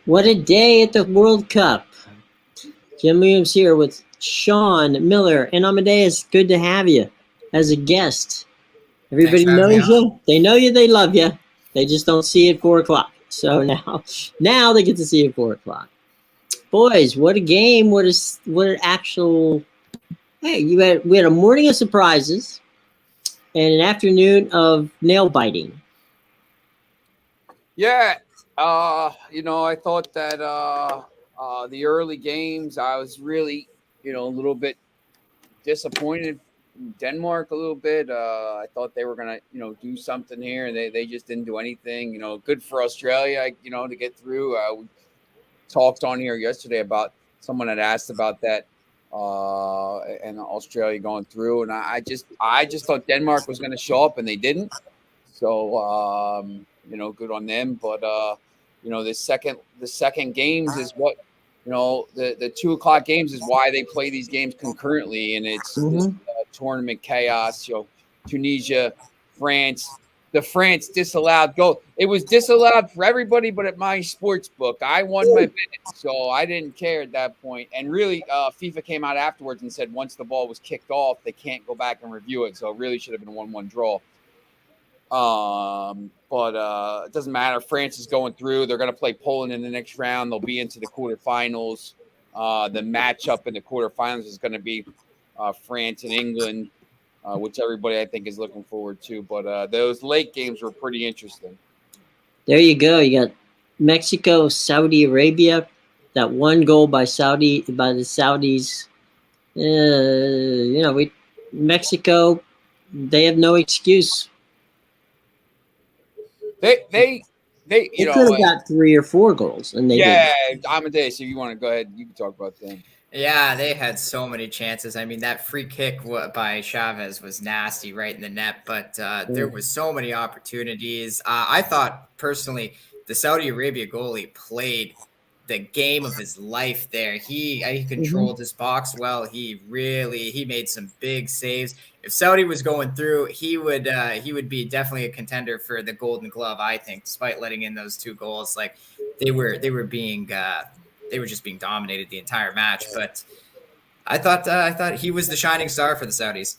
What a day at the World Cup. Jim Williams here with Sean Miller and Amadeus. Good to have you as a guest. Thanks Everybody for having me knows on. you. They know you. They love you. They just don't see you at 4 o'clock. So now they get to see you at 4 o'clock. Boys, what a game! What an actual. Hey, we had a morning of surprises and an afternoon of nail biting. Yeah, I thought that the early games, I was really, a little bit disappointed in Denmark a little bit. I thought they were gonna, do something here, and they just didn't do anything. Good for Australia, to get through. We talked on here yesterday about someone had asked about that, and Australia going through, and I just thought Denmark was going to show up, and they didn't. So good on them. But the second games is what the 2 o'clock games is why they play these games concurrently, and it's this tournament chaos. Tunisia, France. The France disallowed goal. It was disallowed for everybody, but at my sports book, I won my bet, so I didn't care at that point. And really, FIFA came out afterwards and said once the ball was kicked off, they can't go back and review it. So it really should have been a 1-1 draw. But it doesn't matter. France is going through. They're going to play Poland in the next round. They'll be into the quarterfinals. The matchup in the quarterfinals is going to be France and England, which everybody I think is looking forward to. But those late games were pretty interesting. There you go. You got Mexico, Saudi Arabia. That one goal by the Saudis. Mexico, they have no excuse. They could have got 3 or 4 goals, and they didn't. Amadeus, if you want to go ahead, you can talk about them. Yeah, they had so many chances. I mean, that free kick by Chavez was nasty right in the net, but there was so many opportunities. I thought, personally, the Saudi Arabia goalie played the game of his life there. He controlled his box well. He made some big saves. If Saudi was going through, he would be definitely a contender for the Golden Glove, I think, despite letting in those 2 goals. Like they were just being dominated the entire match. But I thought he was the shining star for the Saudis.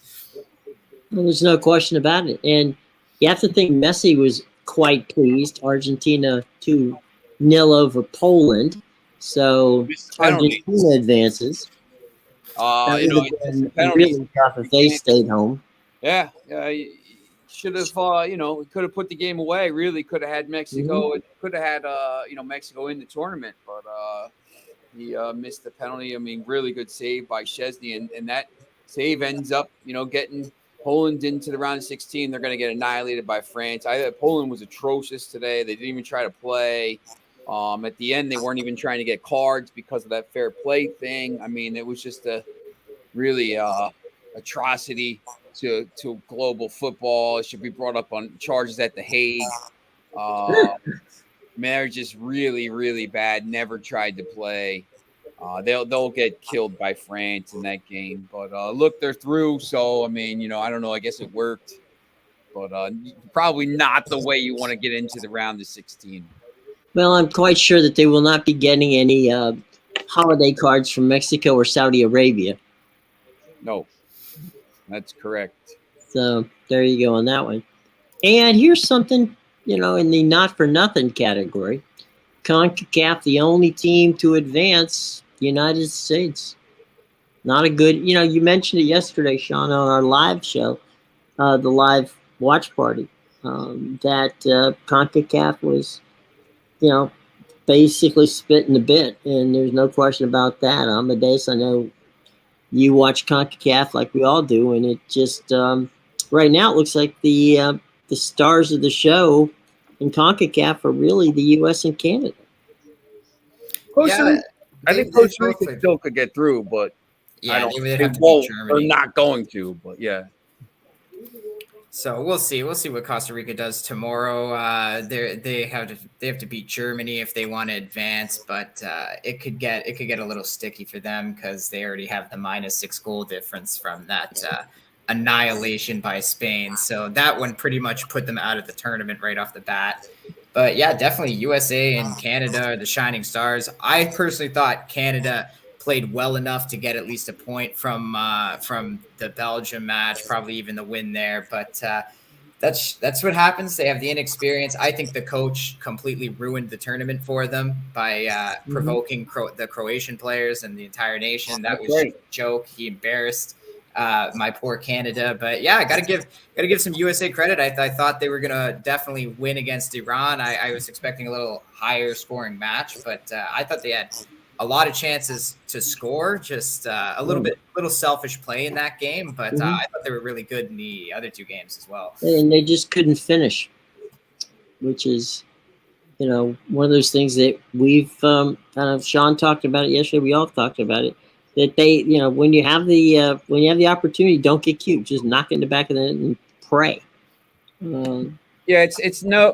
Well, there's no question about it. And you have to think Messi was quite pleased. Argentina 2-0 over Poland. So Argentina advances. Really tough if they stayed home. Yeah, should have. Could have put the game away. Really could have had Mexico. It could have had Mexico in the tournament, but he missed the penalty. I mean, really good save by Szczesny, and that save ends up getting Poland into the round of 16. They're going to get annihilated by France. Poland was atrocious today. They didn't even try to play. At the end, they weren't even trying to get cards because of that fair play thing. I mean, it was just a really atrocity to global football. It should be brought up on charges at The Hague. They're just really, really bad. Never tried to play. They'll get killed by France in that game. But look, they're through. So I mean, I don't know. I guess it worked, but probably not the way you want to get into the round of 16. Well, I'm quite sure that they will not be getting any holiday cards from Mexico or Saudi Arabia. No, that's correct. So there you go on that one. And here's something, in the not-for-nothing category. CONCACAF, the only team to advance, United States. Not a good, you mentioned it yesterday, Sean, on our live show, the live watch party, that CONCACAF was, basically spitting the bit, and there's no question about that. Amadeus, I know you watch CONCACAF like we all do, and it just right now it looks like the stars of the show in CONCACAF are really the U.S. and Canada. I think Costa Rica still could get through, but yeah, they have to beat Germany. They're not going to, but yeah. So we'll see. We'll see what Costa Rica does tomorrow. They have to beat Germany if they want to advance, but it could get a little sticky for them because they already have the -6 goal difference from that annihilation by Spain. So that one pretty much put them out of the tournament right off the bat. But yeah, definitely USA and Canada are the shining stars. I personally thought Canada played well enough to get at least a point from the Belgium match, probably even the win there. But that's what happens. They have the inexperience. I think the coach completely ruined the tournament for them by provoking the Croatian players and the entire nation. That was just a joke. He embarrassed my poor Canada. But yeah, gotta give some USA credit. I thought they were gonna definitely win against Iran. I was expecting a little higher scoring match, but I thought they had a lot of chances to score. Just a little selfish play in that game, but I thought they were really good in the other two games as well. And they just couldn't finish, which is, one of those things that we've kind of, Sean talked about it yesterday. We all talked about it. That they, when you have the opportunity, don't get cute. Just knock it in the back of the net and pray. Yeah,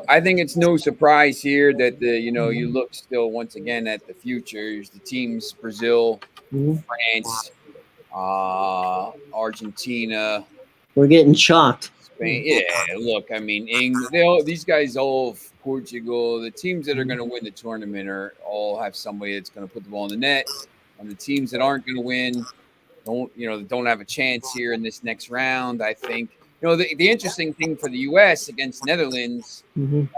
I think it's no surprise here that you look still once again at the futures, the teams Brazil, France, Argentina. We're getting shocked. Spain. Yeah, look, I mean, England, these guys all Portugal, the teams that are going to win the tournament all have somebody that's going to put the ball in the net, and the teams that aren't going to win don't have a chance here in this next round. I think the interesting thing for the U.S. against Netherlands and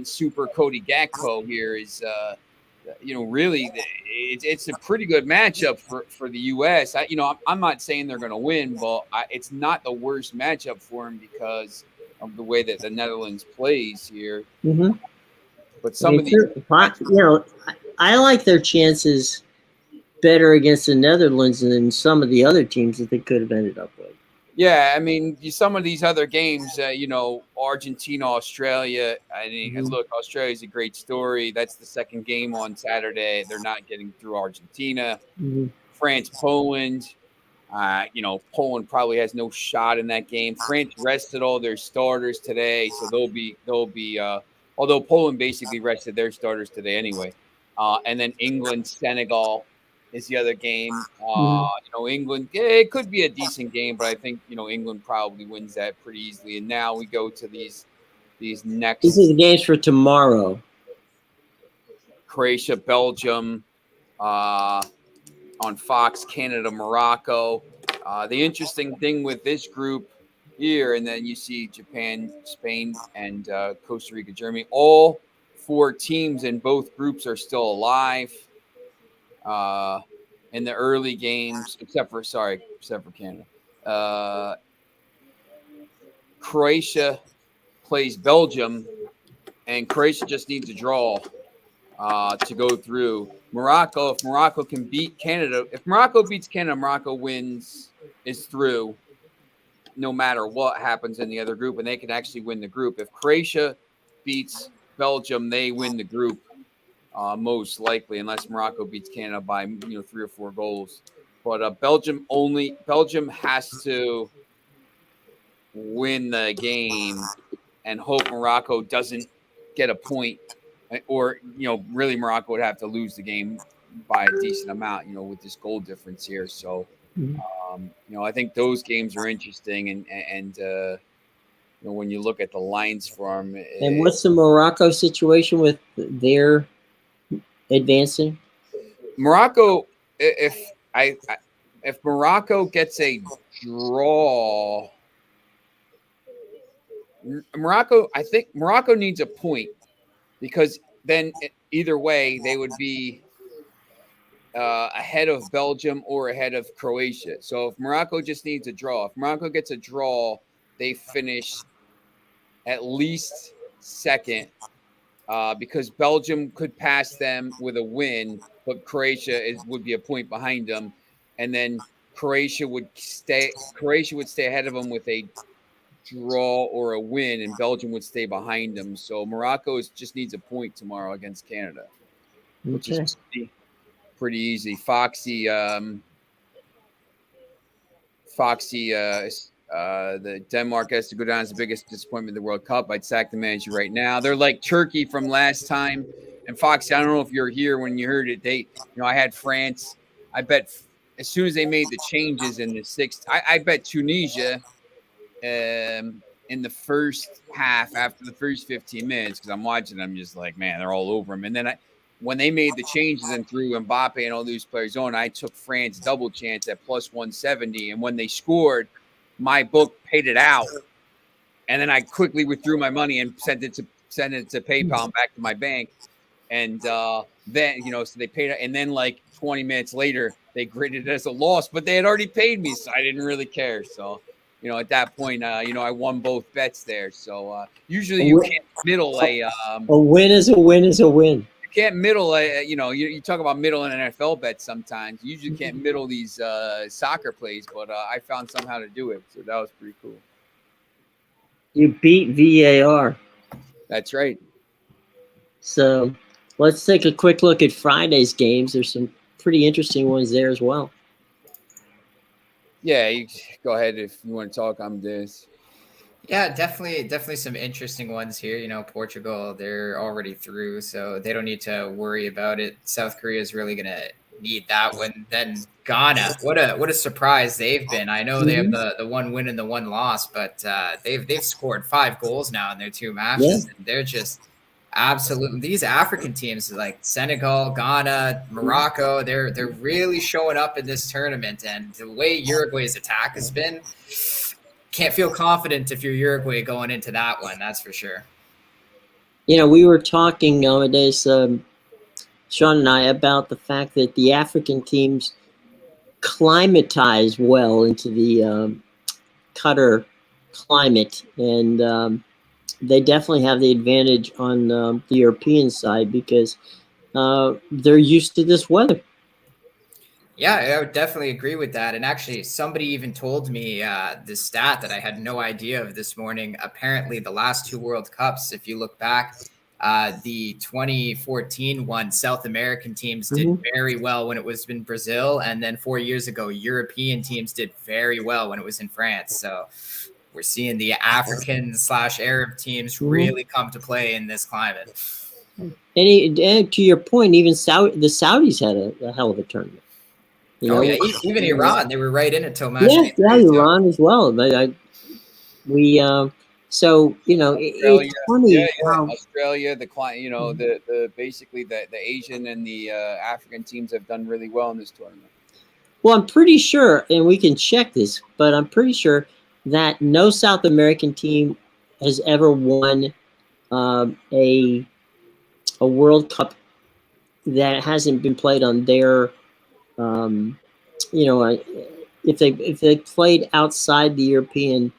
Super Cody Gakpo here is really it's a pretty good matchup for the U.S. I'm not saying they're going to win, but it's not the worst matchup for them because of the way that the Netherlands plays here. But some of these, I like their chances better against the Netherlands than some of the other teams that they could have ended up with. Yeah, I mean, some of these other games, Argentina, Australia. I mean, look, Australia's a great story. That's the second game on Saturday. They're not getting through Argentina. France, Poland. Poland probably has no shot in that game. France rested all their starters today, so they'll be. Although Poland basically rested their starters today anyway. And then England, Senegal is the other game. England, it could be a decent game, but I think England probably wins that pretty easily. And now we go to these next. These are the games for tomorrow. Croatia, Belgium, on Fox, Canada, Morocco. The interesting thing with this group here, and then you see Japan, Spain, and Costa Rica, Germany. All four teams in both groups are still alive. In the early games, except for Canada. Croatia plays Belgium, and Croatia just needs a draw to go through. Morocco, if Morocco can beat Canada, if Morocco beats Canada, Morocco is through no matter what happens in the other group, and they can actually win the group. If Croatia beats Belgium, they win the group. Most likely, unless Morocco beats Canada by 3 or 4 goals. But Belgium has to win the game and hope Morocco doesn't get a point, or really Morocco would have to lose the game by a decent amount, with this goal difference here. So, I think those games are interesting, and when you look at the lines for them. And what's the Morocco situation with their advancing? Morocco, if Morocco gets a draw, I think Morocco needs a point, because then either way they would be ahead of Belgium or ahead of Croatia. So if Morocco just needs a draw, if Morocco gets a draw, they finish at least second. Because Belgium could pass them with a win, but Croatia would be a point behind them, and then Croatia would stay ahead of them with a draw or a win, and Belgium would stay behind them. So Morocco just needs a point tomorrow against Canada, which is pretty easy. Foxy, the Denmark has to go down as the biggest disappointment in the World Cup. I'd sack the manager right now. They're like Turkey from last time. And Foxy, I don't know if you're here when you heard it. I had France. I bet as soon as they made the changes in the sixth, I bet Tunisia in the first half after the first 15 minutes because I'm watching. I'm just like, man, they're all over him. And then when they made the changes and threw Mbappe and all these players on, I took France double chance at plus 170. And when they scored, my book paid it out. And then I quickly withdrew my money and sent it to PayPal and back to my bank. And then, so they paid it. And then like 20 minutes later, they graded it as a loss, but they had already paid me. So I didn't really care. So, at that point, I won both bets there. So usually you can't middle a win is a win is a win. You can't middle you talk about middle in an NFL bet sometimes. You usually can't middle these soccer plays, but I found somehow to do it. So that was pretty cool. You beat VAR. That's right. So let's take a quick look at Friday's games. There's some pretty interesting ones there as well. Yeah, you go ahead if you want to talk on this. Yeah, definitely some interesting ones here. Portugal, they're already through, so they don't need to worry about it. South Korea is really gonna need that one. Then Ghana, what a surprise they've been. I know they have the one win and the one loss, but they've scored 5 goals now in their 2 matches, and they're just absolutely, these African teams like Senegal, Ghana, Morocco, they're really showing up in this tournament. And the way Uruguay's attack has been, can't feel confident if you're Uruguay going into that one. That's for sure. We were talking nowadays, Sean and I, about the fact that the African teams climatize well into the Qatar climate, and they definitely have the advantage on the European side because they're used to this weather. Yeah, I would definitely agree with that. And actually, somebody even told me this stat that I had no idea of this morning. Apparently, the last 2 World Cups, if you look back, the 2014 one, South American teams did very well when it was in Brazil. And then 4 years ago, European teams did very well when it was in France. So we're seeing the African/Arab teams really come to play in this climate. And to your point, even the Saudis had a hell of a tournament. Yeah, even Iran, they were right in it till match. Yeah, Iran as well. But so it's funny how Australia, the basically the Asian and the African teams have done really well in this tournament. Well, I'm pretty sure, and we can check this, but I'm pretty sure that no South American team has ever won a World Cup that hasn't been played on their, if they played outside the European,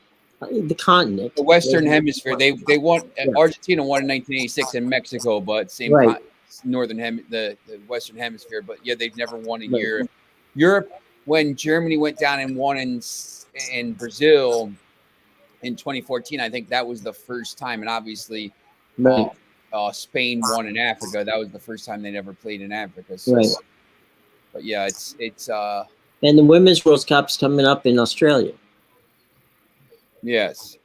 the continent, the Western Hemisphere. They won. Argentina won in 1986 in Mexico, but same the Western Hemisphere. But yeah, they've never won in Europe. Europe, when Germany went down and won in Brazil in 2014, I think that was the first time, and obviously Spain won in Africa. That was the first time they'd ever played in Africa. So, but yeah, it's and the Women's World Cup's coming up in Australia. Yes.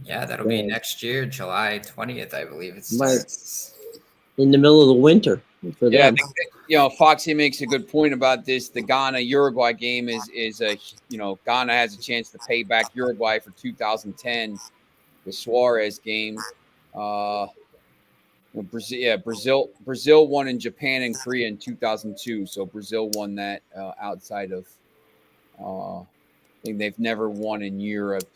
Yeah, that'll be next year, July 20th, I believe. It starts in the middle of the winter for them. I think Foxy makes a good point about this. The Ghana Uruguay game is Ghana has a chance to pay back Uruguay for 2010, the Suarez game. Brazil won in Japan and Korea in 2002. So Brazil won that outside of. I think they've never won in Europe,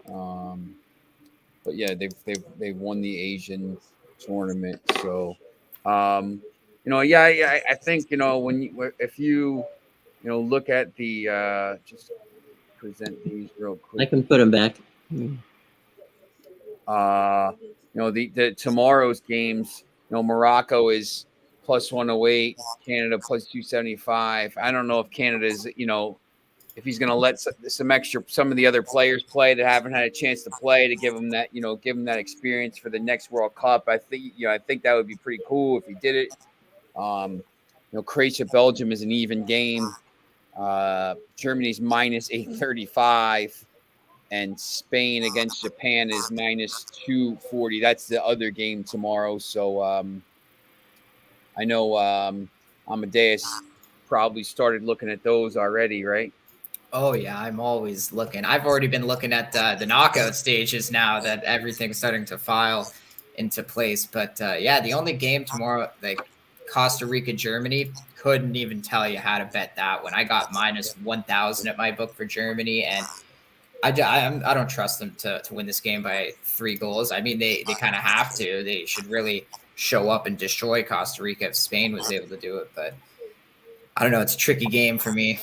but yeah, they've won the Asian tournament. So, I think if you look at the just present these real quick. I can put them back. The tomorrow's games. Morocco is plus 108, Canada plus 275. I don't know if Canada is if he's going to let some of the other players play that haven't had a chance to play to give them that experience for the next World Cup. I think that would be pretty cool if he did it. Croatia Belgium is an even game. Germany's minus 835, and Spain against Japan is minus 240. That's the other game tomorrow. So I know Amadeus probably started looking at those already, right? Oh yeah, I'm always looking. I've already been looking at the knockout stages now that everything's starting to file into place. But yeah, the only game tomorrow, like Costa Rica, Germany, couldn't even tell you how to bet that one. I got minus 1,000 at my book for Germany, and I don't trust them to win this game by 3 goals. I mean, they kind of have to. They should really show up and destroy Costa Rica if Spain was able to do it. But I don't know. It's a tricky game for me.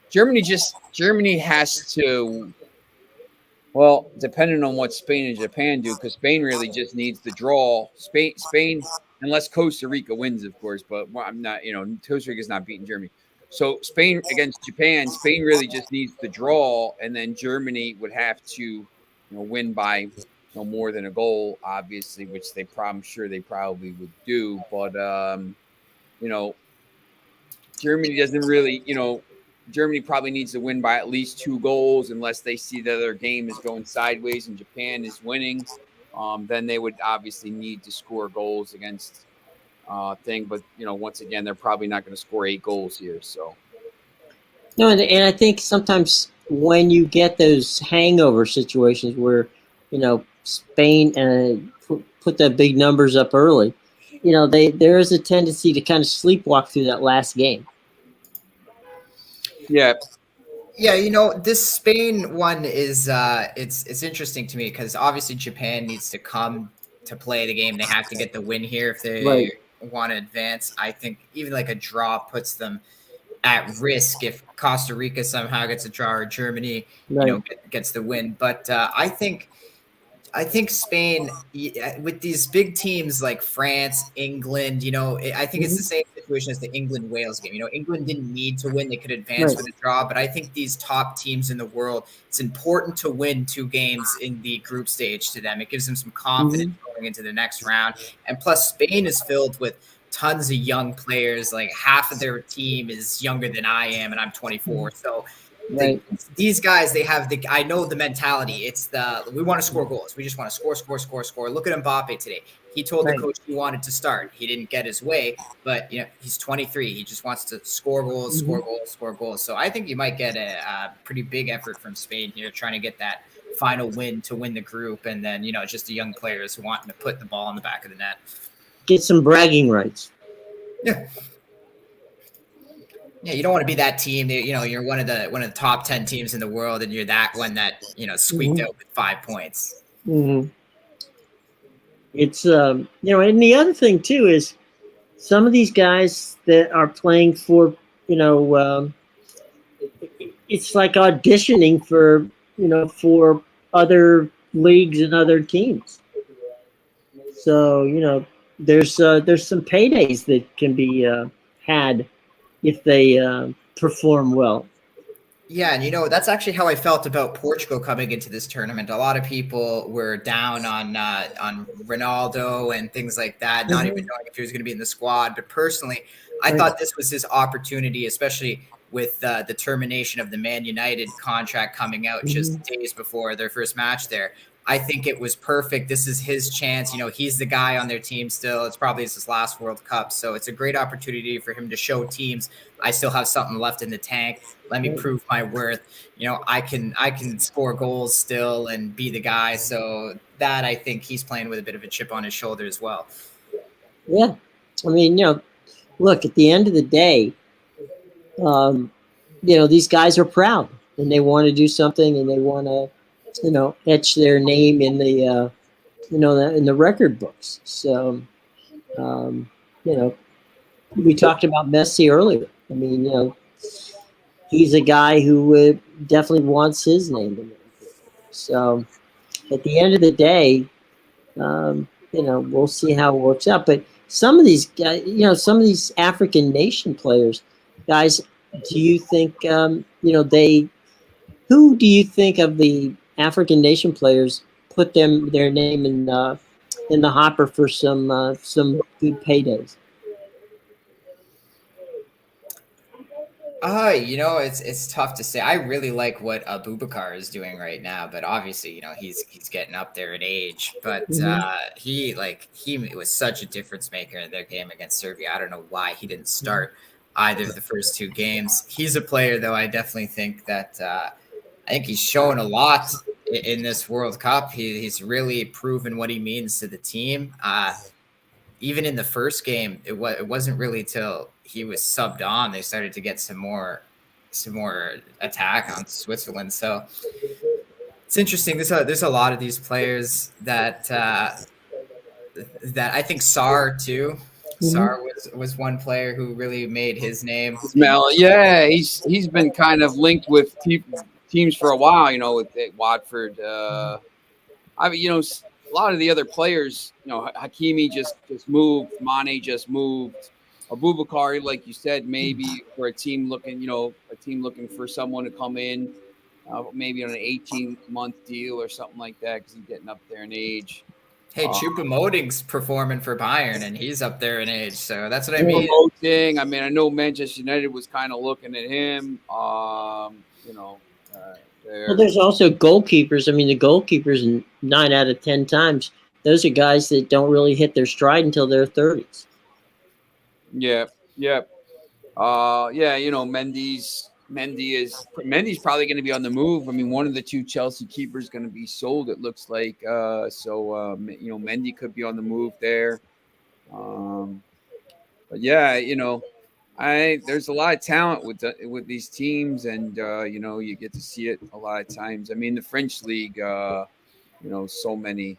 Germany has to, well, depending on what Spain and Japan do, because Spain really just needs the draw. Spain, unless Costa Rica wins, of course, but I'm not, Costa Rica's not beating Germany. So Spain against Japan, Spain really just needs the draw, and then Germany would have to, win by no more than a goal, obviously, which I'm sure they probably would do. But Germany doesn't really, Germany probably needs to win by at least 2 goals unless they see that their game is going sideways and Japan is winning. Then they would obviously need to score goals against thing. But, once again, they're probably not going to score 8 goals here. So. No, and I think sometimes when you get those hangover situations where, Spain put the big numbers up early, there is a tendency to kind of sleepwalk through that last game. Yeah. Yeah, this Spain one is it's interesting to me because obviously Japan needs to come to play the game. They have to get the win here if they want to advance. I think even like a draw puts them at risk if Costa Rica somehow gets a draw or Germany, gets the win. But I think Spain, with these big teams like France, England, I think it's the same situation as the England-Wales game. England didn't need to win. They could advance with a draw. But I think these top teams in the world, it's important to win 2 games in the group stage to them. It gives them some confidence going into the next round. And plus, Spain is filled with tons of young players. Like half of their team is younger than I am, and I'm 24. So these guys, they have I know the mentality. It's we want to score goals. We just want to score. Look at Mbappe today. He told the coach he wanted to start. He didn't get his way, but he's 23. He just wants to score goals, score goals. So I think you might get a pretty big effort from Spain here, trying to get that final win to win the group, and then just the young players wanting to put the ball in the back of the net. Get some bragging rights. Yeah. Yeah, you don't want to be that team that, you're one of the top 10 teams in the world and you're that one that, squeaked out with 5 points. It's, and the other thing too is some of these guys that are playing for, it's like auditioning for, for other leagues and other teams. So, there's some paydays that can be had if they perform well. Yeah, and that's actually how I felt about Portugal coming into this tournament. A lot of people were down on Ronaldo and things like that, not even knowing if he was going to be in the squad. But personally, I thought this was his opportunity, especially with the termination of the Man United contract coming out just days before their first match there. I think it was perfect. This is his chance. He's the guy on their team still. It's probably his last World Cup. So it's a great opportunity for him to show teams, I still have something left in the tank. Let me prove my worth. I can score goals still and be the guy. So that, I think he's playing with a bit of a chip on his shoulder as well. Yeah. I mean, look, at the end of the day, these guys are proud and they want to do something and they want to, etch their name in the, in the record books. So, we talked about Messi earlier. I mean, he's a guy who definitely wants his name in there. So, at the end of the day, we'll see how it works out. But some of these guys, some of these African nation players, guys, do you think, who do you think of the African nation players put their name in the hopper for some good paydays? It's tough to say. I really like what Abubakar is doing right now, but obviously, he's getting up there in age. But he was such a difference maker in their game against Serbia. I don't know why he didn't start. either of the first two games. He's a player, though, I definitely think that I think he's shown a lot in this World Cup. He's really proven what he means to the team. Even in the first game, it wasn't really till he was subbed on they started to get some more attack on Switzerland. So it's interesting. There's a lot of these players that I think Sarr too. Sarr was one player who really made his name. Yeah, he's been kind of linked with teams for a while. You know, with Watford. I mean, you know, a lot of the other players. You know, Hakimi just moved. Mane just moved. Abubakar, like you said, maybe for a team looking for someone to come in, maybe on an 18-month deal or something like that because he's getting up there in age. Hey, Choupo-Moting's performing for Bayern, and he's up there in age, so that's what I mean. I mean, I know Manchester United was kind of looking at him. You know, well, there's also goalkeepers. I mean, the goalkeepers 9 out of 10 times, those are guys that don't really hit their stride until their 30s. Yeah. You know, Mendy's probably going to be on the move. I mean, one of the two Chelsea keepers is going to be sold, it looks like. You know, Mendy could be on the move there. But yeah, you know, there's a lot of talent with these teams, and you know, you get to see it a lot of times. I mean, the French league, you know, so many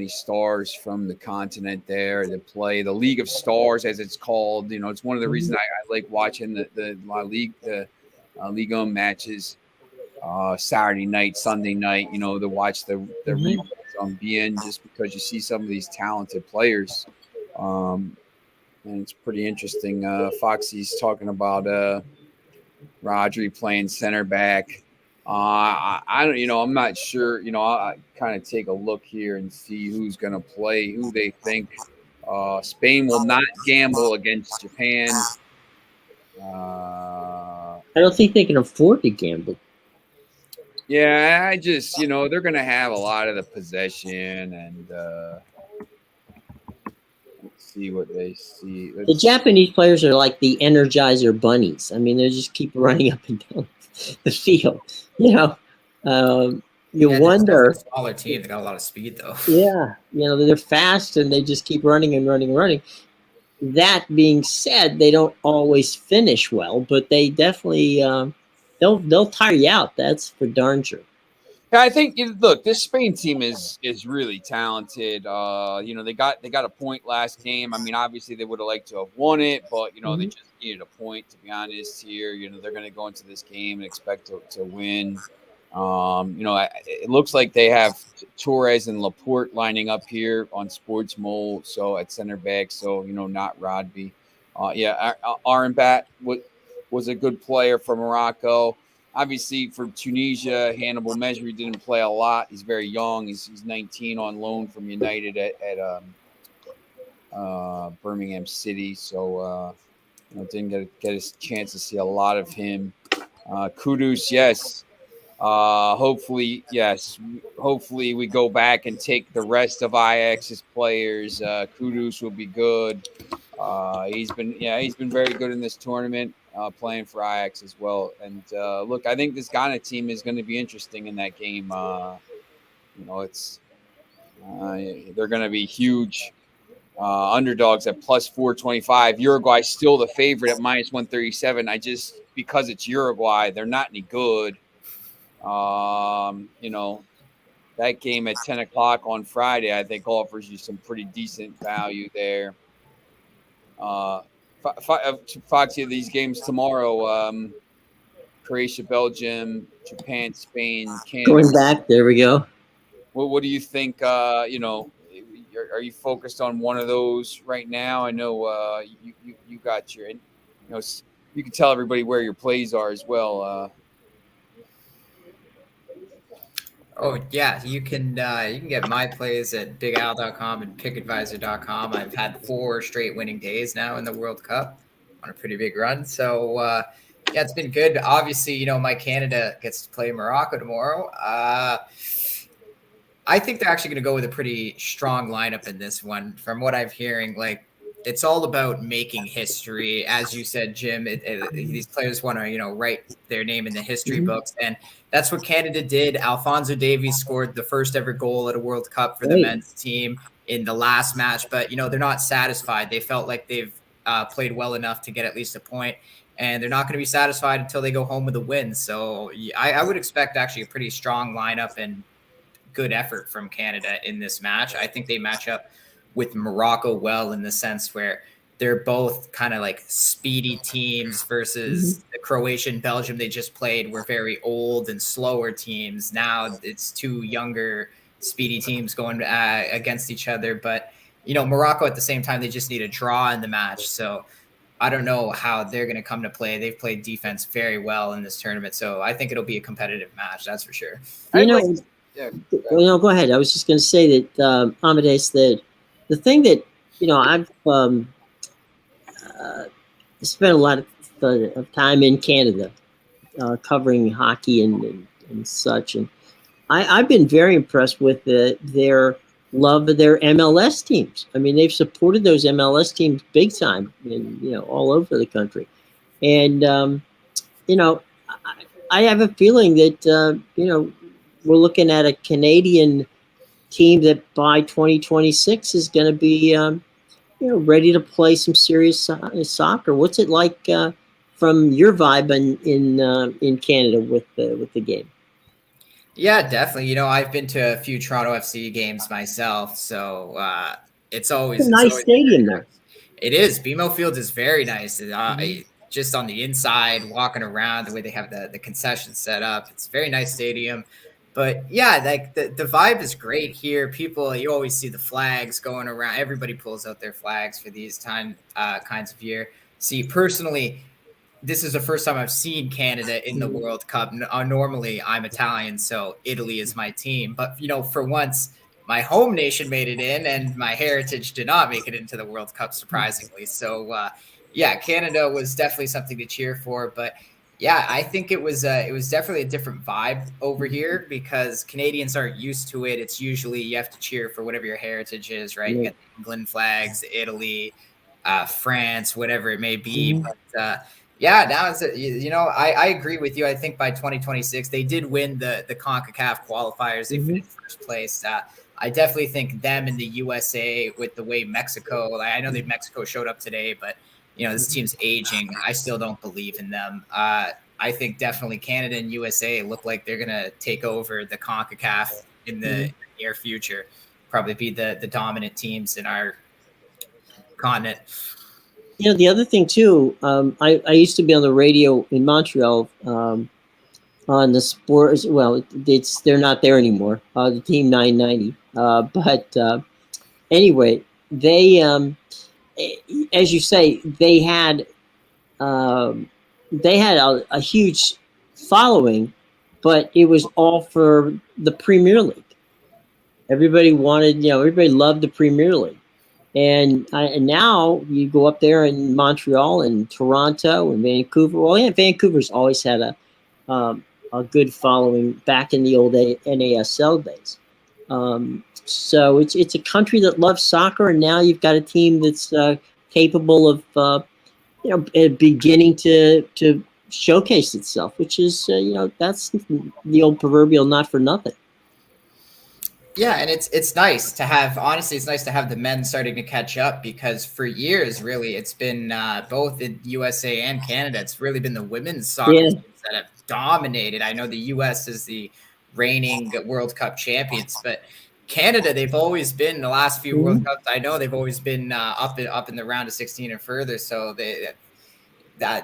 stars from the continent there that play the League of Stars, as it's called. You know, it's one of the reasons I like watching the La Ligue, the Ligue 1 matches, Saturday night, Sunday night. You know, to watch the replays on BN, just because you see some of these talented players, and it's pretty interesting. Foxy's talking about Rodri playing center back. I don't, you know, I'm not sure. You know, I kind of take a look here and see who's going to play, who they think. Spain will not gamble against Japan. I don't think they can afford to gamble. Yeah, I just, you know, they're going to have a lot of the possession, and let's see what they see. The Japanese players are like the Energizer bunnies. I mean, they just keep running up and down the field. You know, you wonder. It's a smaller team. They got a lot of speed, though. Yeah, you know, they're fast and they just keep running and running and running. That being said, they don't always finish well, but they definitely they'll tire you out. That's for darn sure. Yeah, I think, look, this Spain team is really talented. You know, they got a point last game. I mean, obviously they would have liked to have won it, but you know, they just needed a point, to be honest. Here, you know, they're going to go into this game and expect to win. You know, it looks like they have Torres and Laporte lining up here on Sports Mole, so at center back. So, you know, not Rodby. Arambat was a good player for Morocco. Obviously, for Tunisia, Hannibal Mejri didn't play a lot. He's very young. He's 19 on loan from United at Birmingham City. So, you know, didn't get a chance to see a lot of him. Kudus, yes. Hopefully, yes. Hopefully, we go back and take the rest of Ajax's players. Kudus will be good. He's been very good in this tournament, playing for Ajax as well. And look, I think this Ghana team is going to be interesting in that game. You know, they're going to be huge underdogs at plus 425. Uruguay still the favorite at minus 137. Because it's Uruguay, they're not any good. You know, that game at 10 o'clock on Friday, I think offers you some pretty decent value there. Foxy, these games tomorrow, Croatia, Belgium, Japan, Spain, Canada. Going back, there we go. What do you think? You know, are you focused on one of those right now? I know you got your, you know, you can tell everybody where your plays are as well. Oh yeah, you can get my plays at BigAl.com and PickAdvisor.com. I've had 4 straight winning days now in the World Cup on a pretty big run. So yeah, it's been good. Obviously, you know, my Canada gets to play Morocco tomorrow. I think they're actually going to go with a pretty strong lineup in this one. From what I'm hearing, like it's all about making history. As you said, Jim, these players want to, write their name in the history books. And that's what Canada did. Alphonso Davies scored the first ever goal at a World Cup for the men's team in the last match. But, they're not satisfied. They felt like they've played well enough to get at least a point. And they're not going to be satisfied until they go home with a win. So I would expect actually a pretty strong lineup and good effort from Canada in this match. I think they match up with Morocco well in the sense where they're both kind of like speedy teams versus the Croatian Belgium they just played were very old and slower teams. Now it's two younger speedy teams going against each other. But, Morocco at the same time, they just need a draw in the match. So I don't know how they're going to come to play. They've played defense very well in this tournament. So I think it'll be a competitive match. That's for sure. Go ahead. I was just going to say that, Amadeus, that the thing that, I've spent a lot of time in Canada covering hockey and such. And I've been very impressed with their love of their MLS teams. I mean, they've supported those MLS teams big time, all over the country. And, I have a feeling that, we're looking at a Canadian team that by 2026 is going to be, ready to play some serious soccer. What's it like from your vibe in Canada with the game? Yeah, definitely. I've been to a few Toronto FC games myself, so it's always a nice stadium there. It is. BMO Field is very nice. Just on the inside, walking around, the way they have the concessions set up, it's a very nice stadium. But yeah, like the vibe is great here. People, you always see the flags going around. Everybody pulls out their flags for these kinds of year. See, personally, this is the first time I've seen Canada in the World Cup. Normally, I'm Italian, so Italy is my team. But, for once, my home nation made it in, and my heritage did not make it into the World Cup, surprisingly. So, yeah, Canada was definitely something to cheer for. But, yeah, I think it was definitely a different vibe over here because Canadians aren't used to it. It's usually you have to cheer for whatever your heritage is, right? You got the England flags, Italy, France, whatever it may be. But, yeah, now it's I agree with you. I think by 2026 they did win the CONCACAF qualifiers. They finished first place. I definitely think them and the USA with the way Mexico. I know that Mexico showed up today, but this team's aging. I still don't believe in them. I think definitely Canada and USA look like they're gonna take over the CONCACAF in the near future. Probably be the dominant teams in our continent. The other thing too, I used to be on the radio in Montreal on the sports. Well, they're not there anymore. The team 990. But anyway, they, as you say, they had a huge following, but it was all for the Premier League. Everybody loved the Premier League. And now you go up there in Montreal and Toronto and Vancouver. Well, yeah, Vancouver's always had a good following back in the old NASL days. So it's a country that loves soccer, and now you've got a team that's capable of beginning to showcase itself, which is that's the old proverbial not for nothing. Yeah, and it's nice to have, honestly, it's nice to have the men starting to catch up because for years, really, it's been both in USA and Canada. It's really been the women's soccer teams that have dominated. I know the US is the reigning World Cup champions, but Canada, they've always been the last few World Cups. I know they've always been up in the round of 16 and further. So the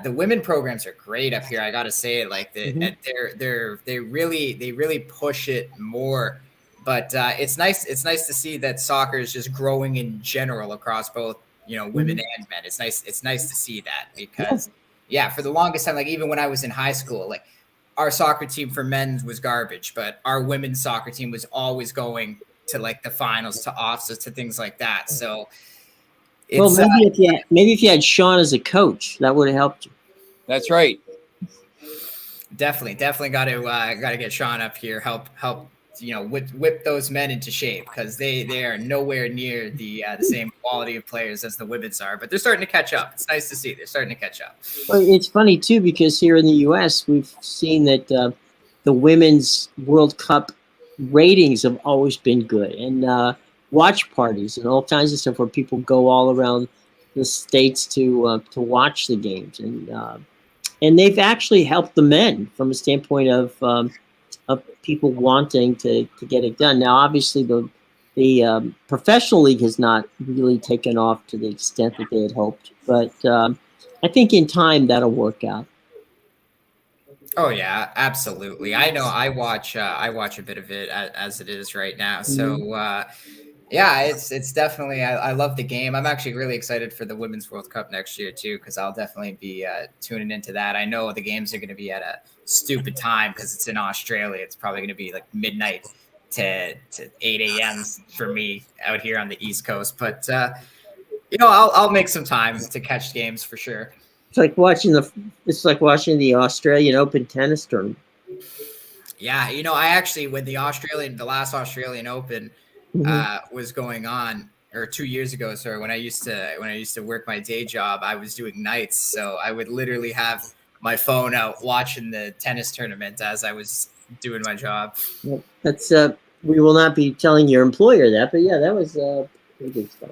women programs are great up here. I got to say it, like they really push it more. But it's nice to see that soccer is just growing in general across both, women and men. It's nice to see that because, for the longest time, like even when I was in high school, like our soccer team for men was garbage, but our women's soccer team was always going to like the finals, to offsets, to things like that. So, maybe if you had Sean as a coach, that would have helped you. That's right. Definitely got to get Sean up here, help whip those men into shape, because they are nowhere near the same quality of players as the women's are. But they're starting to catch up. It's nice to see they're starting to catch up. Well, it's funny too, because here in the U.S. we've seen that the women's World Cup ratings have always been good, and watch parties and all kinds of stuff where people go all around the states to watch the games, and they've actually helped the men from a standpoint of people wanting to get it done. Now, obviously, the professional league has not really taken off to the extent that they had hoped, but I think in time that'll work out. Oh yeah, absolutely. I know. I watch a bit of it as it is right now. So yeah, it's definitely. I love the game. I'm actually really excited for the Women's World Cup next year too, because I'll definitely be tuning into that. I know the games are going to be at a stupid time because it's in Australia. It's probably going to be like midnight to 8 a.m. for me out here on the East Coast. But I'll make some time to catch games for sure. It's like watching the Australian Open tennis tournament. Yeah, I actually, when the last Australian Open was going on, or 2 years ago, sorry, when I used to work my day job, I was doing nights, so I would literally have my phone out watching the tennis tournament as I was doing my job. Well, that's we will not be telling your employer that, but yeah, that was pretty good stuff.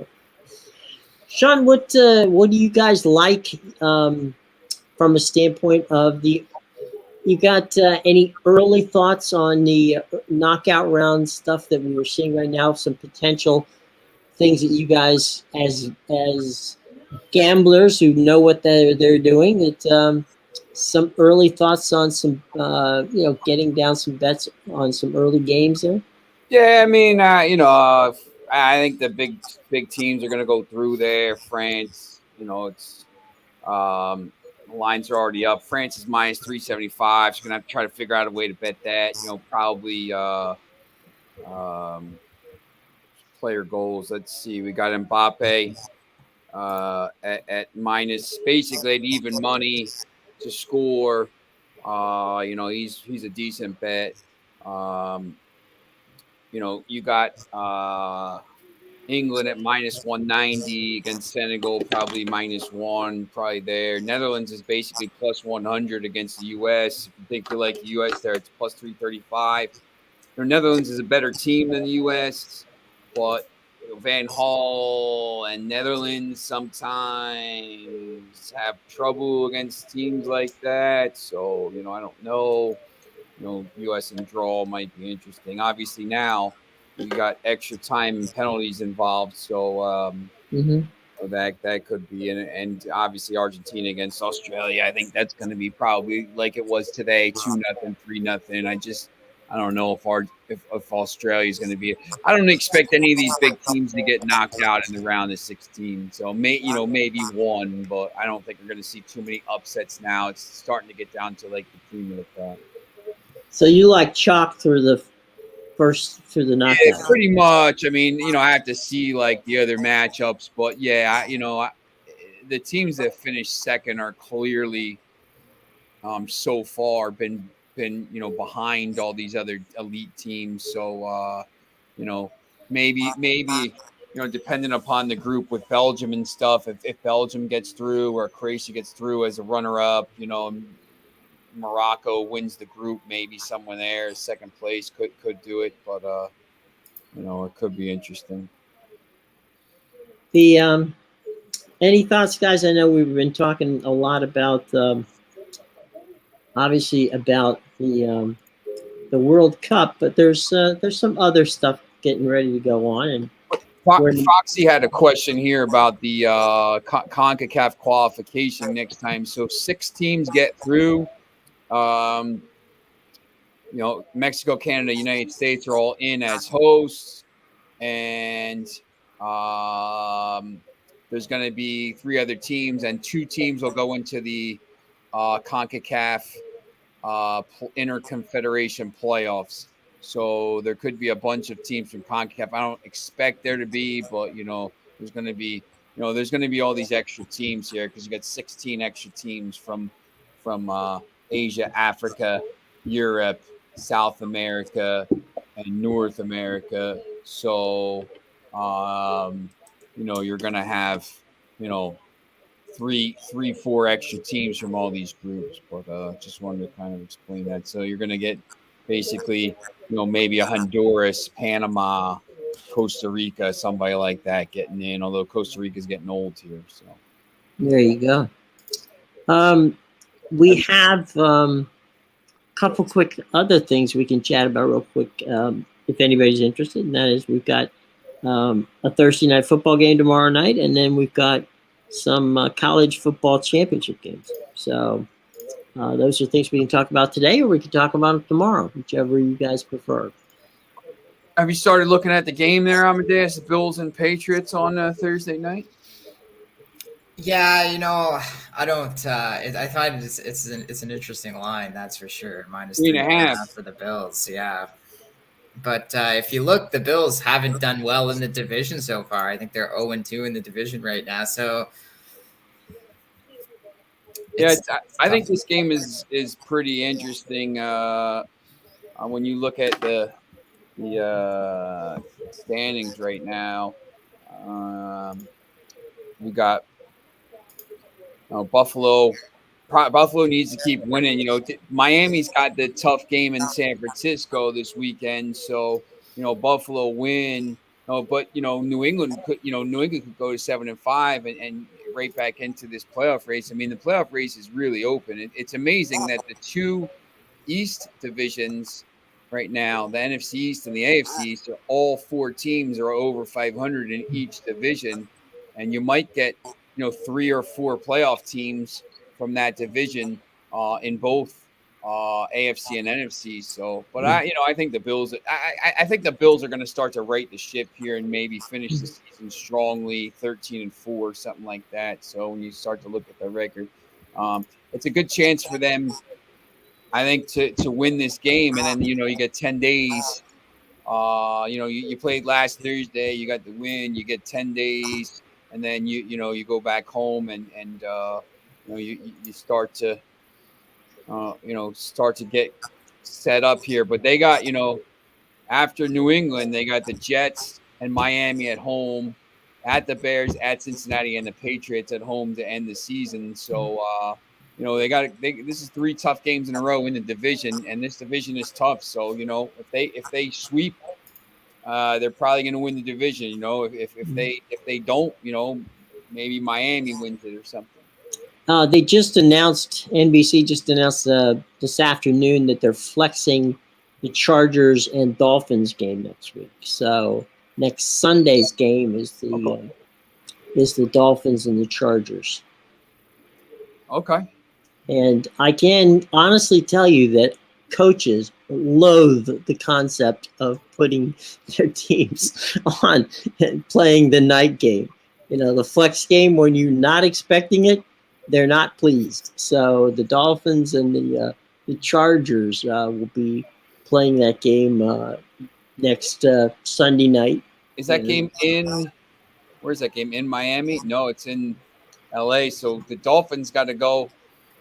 Sean, what do you guys like from a standpoint of you got any early thoughts on the knockout round stuff that we were seeing right now? Some potential things that you guys, as gamblers who know what they're doing, that some early thoughts on some getting down some bets on some early games there. Yeah, I mean, I think the big teams are going to go through there. France, it's lines are already up. France is minus 375. She's going to have to try to figure out a way to bet that. Probably player goals. Let's see. We got Mbappe at minus, basically at even money to score. He's a decent bet. You got England at minus 190 against Senegal, probably -1, probably there. Netherlands is basically plus 100 against the U.S. If you think you like the U.S. there, it's plus 335. The Netherlands is a better team than the U.S., but Van Gaal and Netherlands sometimes have trouble against teams like that. So, I don't know. U.S. and draw might be interesting. Obviously, now you got extra time and penalties involved, so that could be in it. And obviously, Argentina against Australia. I think that's going to be probably like it was today, 2-0, 3-0. I don't know if Australia is going to be. I don't expect any of these big teams to get knocked out in the round of 16. So maybe one, but I don't think we're going to see too many upsets now. It's starting to get down to like the cream of the crop. So you like chalk through the knockout? Yeah, pretty much. I mean, I have to see like the other matchups, but yeah, the teams that finished second are clearly so far been behind all these other elite teams. So maybe depending upon the group with Belgium and stuff, if Belgium gets through or Croatia gets through as a runner-up, Morocco wins the group, maybe someone there, second place could do it, but it could be interesting. The any thoughts, guys? I know we've been talking a lot about obviously about the World Cup, but there's some other stuff getting ready to go on. And Foxy had a question here about the CONCACAF qualification next time. So 6 teams get through. Mexico, Canada, United States are all in as hosts, and there's going to be 3 other teams, and 2 teams will go into the CONCACAF interconfederation playoffs. So there could be a bunch of teams from CONCACAF. I don't expect there to be, but there's going to be all these extra teams here because you got 16 extra teams from Asia, Africa, Europe, South America, and North America. So, you're going to have, three, 4 extra teams from all these groups. But just wanted to kind of explain that. So you're going to get basically, maybe a Honduras, Panama, Costa Rica, somebody like that getting in. Although Costa Rica's getting old here, so there you go. We have couple quick other things we can chat about real quick if anybody's interested, and that is we've got a Thursday night football game tomorrow night, and then we've got some college football championship games. So those are things we can talk about today, or we can talk about them tomorrow, whichever you guys prefer. Have you started looking at the game there, Amadeus, the Bills and Patriots on Thursday night? Yeah, I don't. I find it's an interesting line, that's for sure. Minus 3.5 for the Bills. Yeah, but if you look, the Bills haven't done well in the division so far. I think they're 0-2 in the division right now. So yeah, I think this game is pretty interesting. When you look at the standings right now, we got. Buffalo needs to keep winning. Miami's got the tough game in San Francisco this weekend, so Buffalo win. But New England could go to 7-5 and right back into this playoff race. I mean, the playoff race is really open. It's amazing that the two East divisions right now, the NFC East and the AFC East, all 4 teams are over 500 in each division, and you might get 3 or 4 playoff teams from that division in both AFC and NFC. So, but I think the Bills. I think the Bills are going to start to right the ship here and maybe finish the season strongly, 13-4, something like that. So when you start to look at the record, it's a good chance for them, I think, to win this game. And then you get 10 days. You played last Thursday. You got the win. You get 10 days. And then you go back home and you start to get set up here. But they got after New England, they got the Jets and Miami at home, at the Bears, at Cincinnati, and the Patriots at home to end the season. So this is 3 tough games in a row in the division, and this division is tough. So if they sweep. They're probably going to win the division. If they don't, maybe Miami wins it or something. They just announced, NBC just announced this afternoon that they're flexing the Chargers and Dolphins game next week. So next Sunday's game is the Dolphins and the Chargers. Okay. And I can honestly tell you that coaches loathe the concept of putting their teams on and playing the night game. The flex game, when you're not expecting it, they're not pleased. So the Dolphins and the Chargers will be playing that game next Sunday night. Is that game in? Where's that game? In Miami? No, it's in LA. So the Dolphins got to go.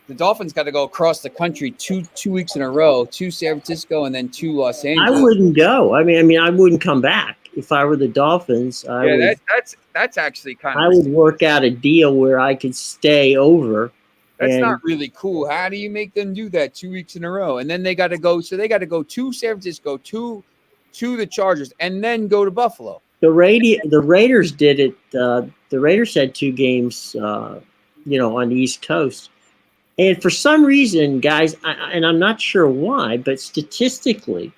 The Dolphins got to go across the country two weeks in a row, 2 San Francisco and then 2 Los Angeles. I wouldn't go. I mean, I wouldn't come back if I were the Dolphins. That's actually kind of. I would work out a deal where I could stay over. That's not really cool. How do you make them do that 2 weeks in a row? And then they got to go. So they got to go to San Francisco, to the Chargers, and then go to Buffalo. The Raiders did it. The Raiders had 2 games, on the East Coast. And for some reason, guys, and I'm not sure why, but statistically,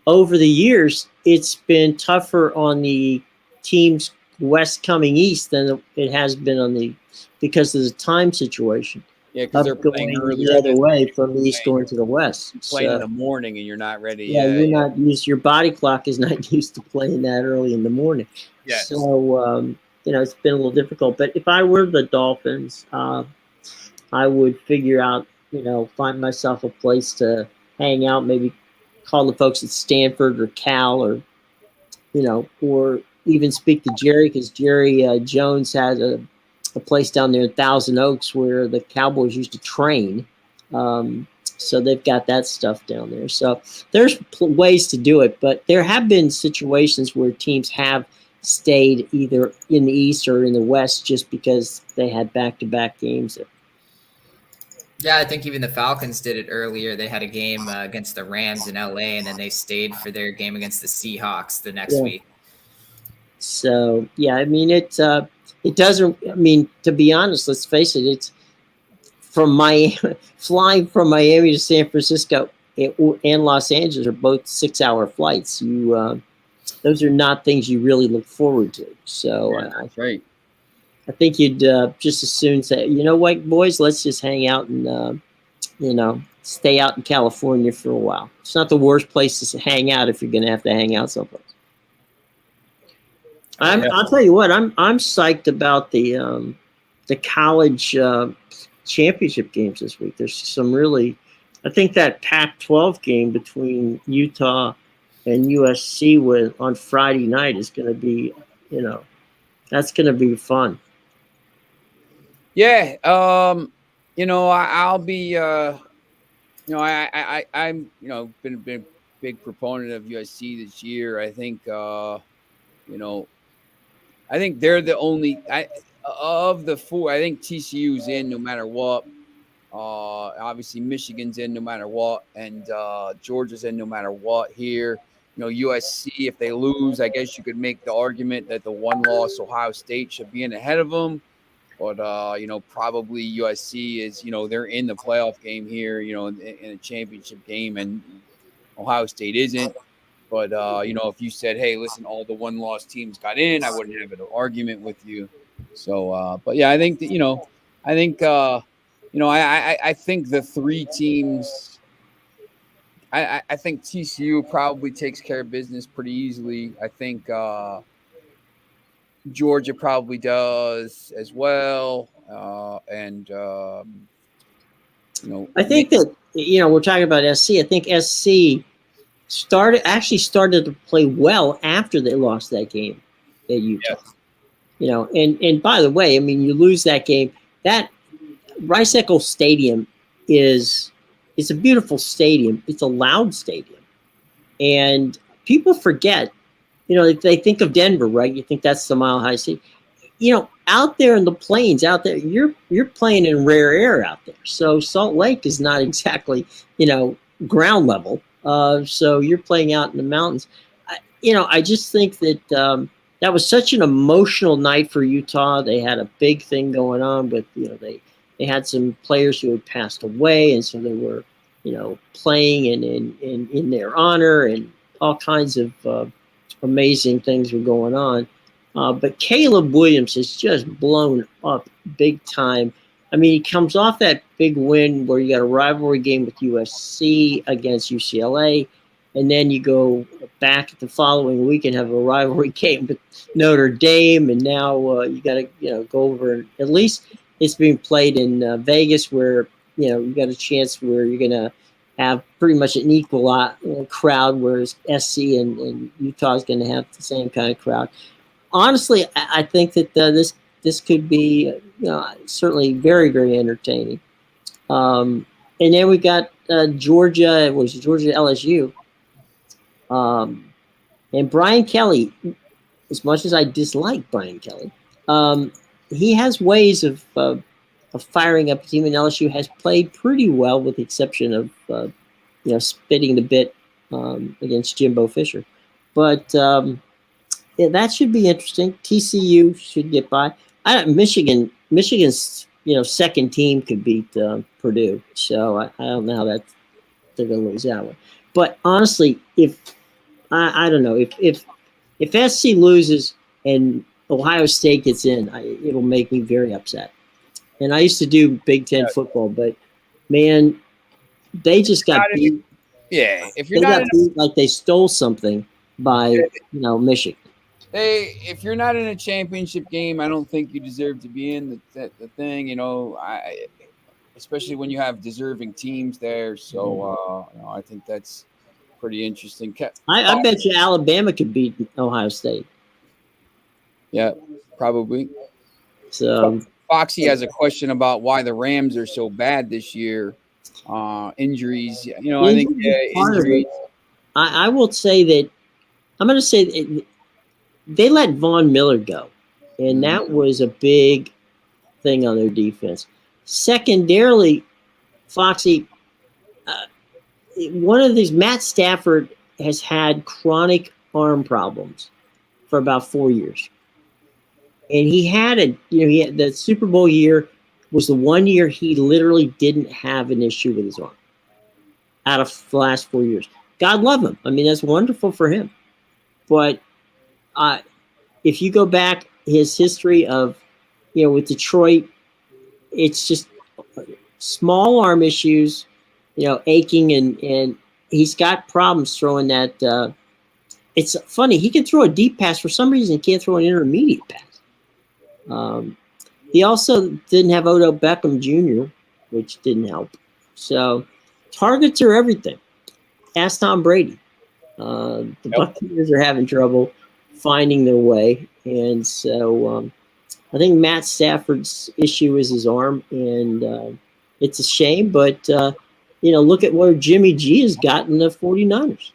over the years, it's been tougher on the teams west coming east than it has been because of the time situation. Yeah, because they're playing going the other way from the east going to the west. Playing in the morning and you're not ready. Yeah, you're not used. Your body clock is not used to playing that early in the morning. Yes. So it's been a little difficult. But if I were the Dolphins, I would figure out, find myself a place to hang out, maybe call the folks at Stanford or Cal or even speak to Jerry, because Jerry Jones has a place down there in Thousand Oaks where the Cowboys used to train. So they've got that stuff down there. So there's ways to do it, but there have been situations where teams have stayed either in the East or in the West just because they had back-to-back games. Yeah, I think even the Falcons did it earlier. They had a game against the Rams in LA, and then they stayed for their game against the Seahawks the next week. So yeah, I mean it doesn't. I mean, to be honest, let's face it. It's from Miami, flying from Miami to San Francisco and Los Angeles are both 6-hour flights. Those are not things you really look forward to. So that's right. I think you'd just as soon say, you know what, boys, let's just hang out and stay out in California for a while. It's not the worst place to hang out if you're going to have to hang out someplace. I'll tell you what, I'm psyched about the college championship games this week. There's some really, I think that Pac-12 game between Utah and USC on Friday night is going to be, that's going to be fun. Yeah, I'll be, I'm been a big proponent of USC this year. I think, I think they're the only of the four. I think TCU's in no matter what. Obviously Michigan's in no matter what, and Georgia's in no matter what here. USC, if they lose, I guess you could make the argument that the one-loss Ohio State should be in ahead of them. But, probably USC is, they're in the playoff game here, in a championship game, and Ohio State isn't. But, if you said, hey, listen, all the one-loss teams got in, I wouldn't have an argument with you. So, but yeah, I think that, I think the three teams, I think TCU probably takes care of business pretty easily. I think Georgia probably does as well. I think that, we're talking about SC. I think SC started to play well after they lost that game at Utah. Yes. And by the way, I mean, you lose that game, that Rice-Eccles Stadium it's a beautiful stadium. It's a loud stadium. And people forget, if they think of Denver, right? You think that's the Mile High City. Out there in the plains, out there, you're playing in rare air out there. So Salt Lake is not exactly, ground level. So you're playing out in the mountains. I just think that that was such an emotional night for Utah. They had a big thing going on, but they had some players who had passed away, and so they were, playing in their honor, and all kinds of amazing things were going on. But Caleb Williams has just blown up big time. I mean, he comes off that big win where you got a rivalry game with USC against UCLA, and then you go back the following week and have a rivalry game with Notre Dame, and now you got to go over, and at least it's being played in Vegas, where you got a chance where you're going to have pretty much an equal crowd, whereas SC and Utah is going to have the same kind of crowd. Honestly, I think that this could be certainly very, very entertaining. And then we got Georgia. It was Georgia LSU. And Brian Kelly, as much as I dislike Brian Kelly, he has ways of firing up a team, and LSU has played pretty well, with the exception of spitting the bit against Jimbo Fisher. But that should be interesting. TCU should get by. Michigan's second team could beat Purdue, so I don't know how they're going to lose that one. But honestly, if I don't know if SC loses and Ohio State gets in, it'll make me very upset. And I used to do Big Ten football, but man, they just got beat. Yeah, if you're not beat like they stole something by Michigan. If you're not in a championship game, I don't think you deserve to be in the thing. Especially when you have deserving teams there. So I think that's pretty interesting. I bet you Alabama could beat Ohio State. Yeah, probably. So Foxy has a question about why the Rams are so bad this year. Injuries. You know, I think injuries. I will say that I'm going to say they let Von Miller go, and that was a big thing on their defense. Secondarily, Foxy, one of these, Matt Stafford has had chronic arm problems for about 4 years. And he had the Super Bowl year was the one year he literally didn't have an issue with his arm out of the last 4 years. God love him. I mean, that's wonderful for him. But if you go back his history of, with Detroit, it's just small arm issues, aching, and he's got problems throwing that. It's funny. He can throw a deep pass. For some reason, he can't throw an intermediate pass. He also didn't have Odell Beckham Jr., which didn't help. So targets are everything. Ask Tom Brady. The Buccaneers are having trouble finding their way. And so I think Matt Stafford's issue is his arm, and it's a shame. But, look at where Jimmy G has gotten the 49ers.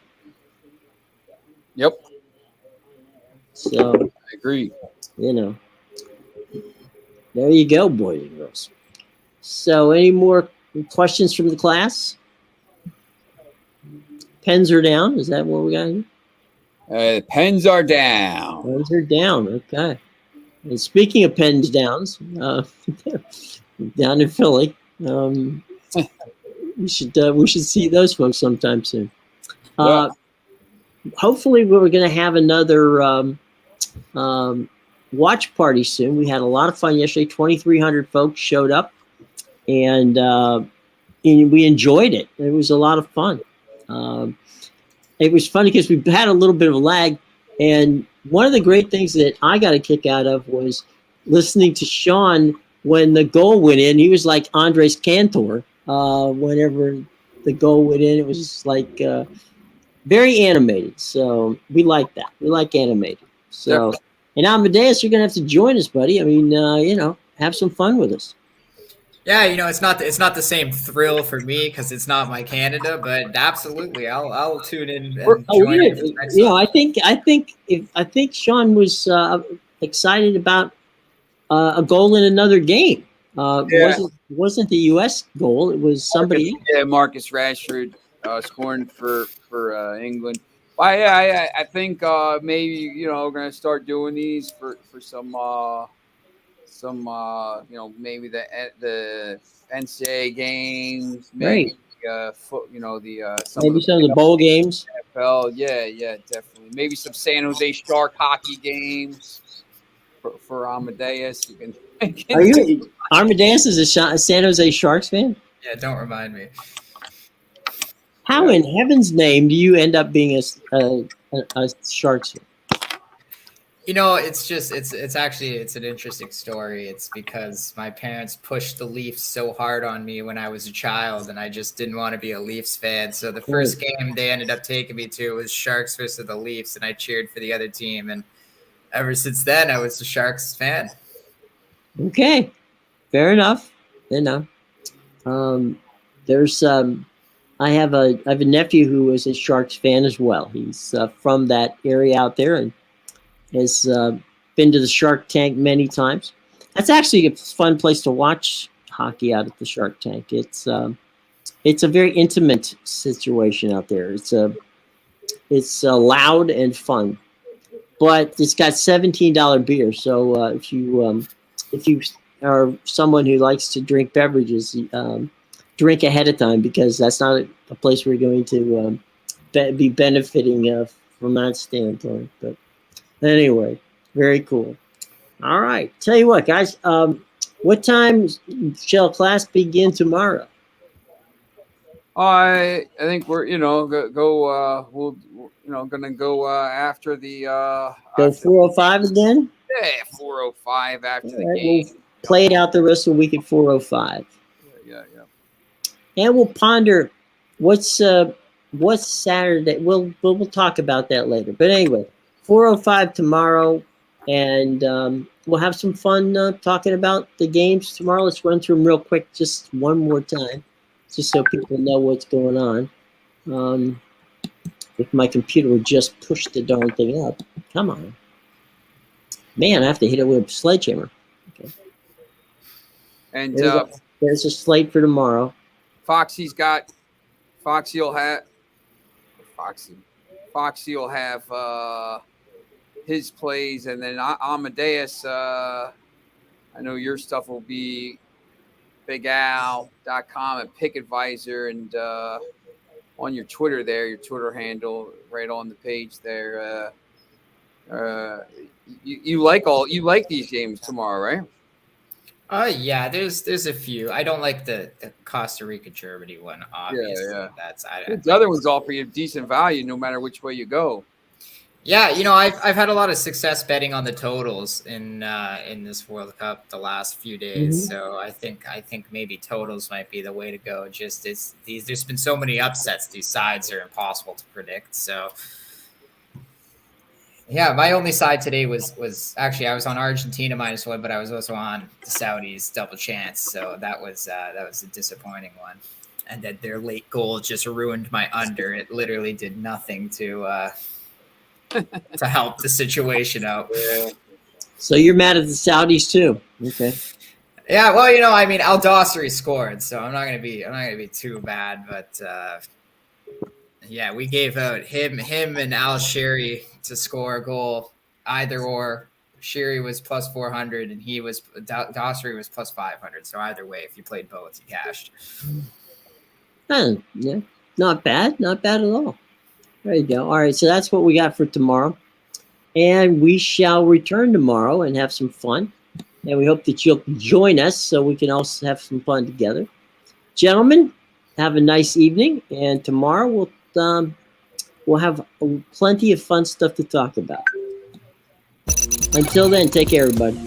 Yep. So I agree. There you go, boys and girls. So any more questions from the class? Pens are down. Is that what we got here? Pens are down. Pens are down. Okay. And speaking of pens downs, down in Philly, we should see those folks sometime soon. Hopefully, we're going to have another watch party soon. We had a lot of fun yesterday. 2,300 folks showed up, and we enjoyed it. It was a lot of fun. It was funny because we had a little bit of a lag, and one of the great things that I got a kick out of was listening to Sean when the goal went in. He was like Andres Cantor. Whenever the goal went in, it was just like very animated. So we like that. We like animated. So, and Amadeus, you're gonna have to join us, buddy. I mean, have some fun with us. Yeah, it's not the same thrill for me because it's not my Canada, but absolutely, I'll tune in and join in. I think Sean was excited about a goal in another game. Wasn't the U.S. goal? It was somebody else. Yeah, Marcus Rashford scoring for England. Well, yeah, I think maybe we're gonna start doing these for some maybe the NCAA games, maybe maybe some of the bowl games. NFL, yeah, definitely. Maybe some San Jose Shark hockey games for Amadeus. Amadeus is a San Jose Sharks fan? Yeah, don't remind me. How in heaven's name do you end up being a Sharks fan? It's an interesting story. It's because my parents pushed the Leafs so hard on me when I was a child, and I just didn't want to be a Leafs fan. So the first game they ended up taking me to was Sharks versus the Leafs, and I cheered for the other team. And ever since then, I was a Sharks fan. Okay, fair enough. I have a nephew who is a Sharks fan as well. He's from that area out there and has been to the Shark Tank many times. That's actually a fun place to watch hockey out at the Shark Tank. It's a very intimate situation out there. It's loud and fun, but it's got $17 beer. So if you are someone who likes to drink beverages, drink ahead of time, because that's not a place we're going to be benefiting from that standpoint. But anyway, very cool. All right. Tell you what, guys, what time shall class begin tomorrow? I think we're gonna go after the go 4:05 again. Yeah, 4:05 after the game. We'll play it out the rest of the week at 4:05. Yeah. And we'll ponder what's Saturday. We'll talk about that later. But anyway, 4:05 tomorrow, and we'll have some fun talking about the games tomorrow. Let's run through them real quick, just one more time. just so people know what's going on. If my computer would just push the darn thing up. Come on. Man, I have to hit it with a sledgehammer. Okay. And there's a slate for tomorrow. Foxy will have his plays, and then Amadeus, I know your stuff will be bigal.com and Pick Advisor, and on your Twitter there, your Twitter handle right on the page there. You like these games tomorrow, right? Yeah, there's a few. I don't like the Costa Rica Germany one, obviously. Yeah. The other ones offer you decent value no matter which way you go. Yeah, I've had a lot of success betting on the totals in this World Cup the last few days. Mm-hmm. So I think maybe totals might be the way to go. Just there's been so many upsets. These sides are impossible to predict. So yeah, my only side today was actually I was on Argentina -1, but I was also on the Saudis double chance. So that was a disappointing one. And then their late goal just ruined my under. It literally did nothing to help the situation out. Yeah. So you're mad at the Saudis too? Okay. Yeah, well, Al Dossary scored, so I'm not gonna be too bad, but yeah, we gave out him and Al Shiri to score a goal, either or. Shiri was +400 and Dossary was +500. So either way, if you played both, you cashed. Yeah, not bad at all. There you go. All right, so that's what we got for tomorrow. And we shall return tomorrow and have some fun. And we hope that you'll join us so we can also have some fun together. Gentlemen, have a nice evening. And tomorrow we'll have plenty of fun stuff to talk about. Until then, take care, everybody.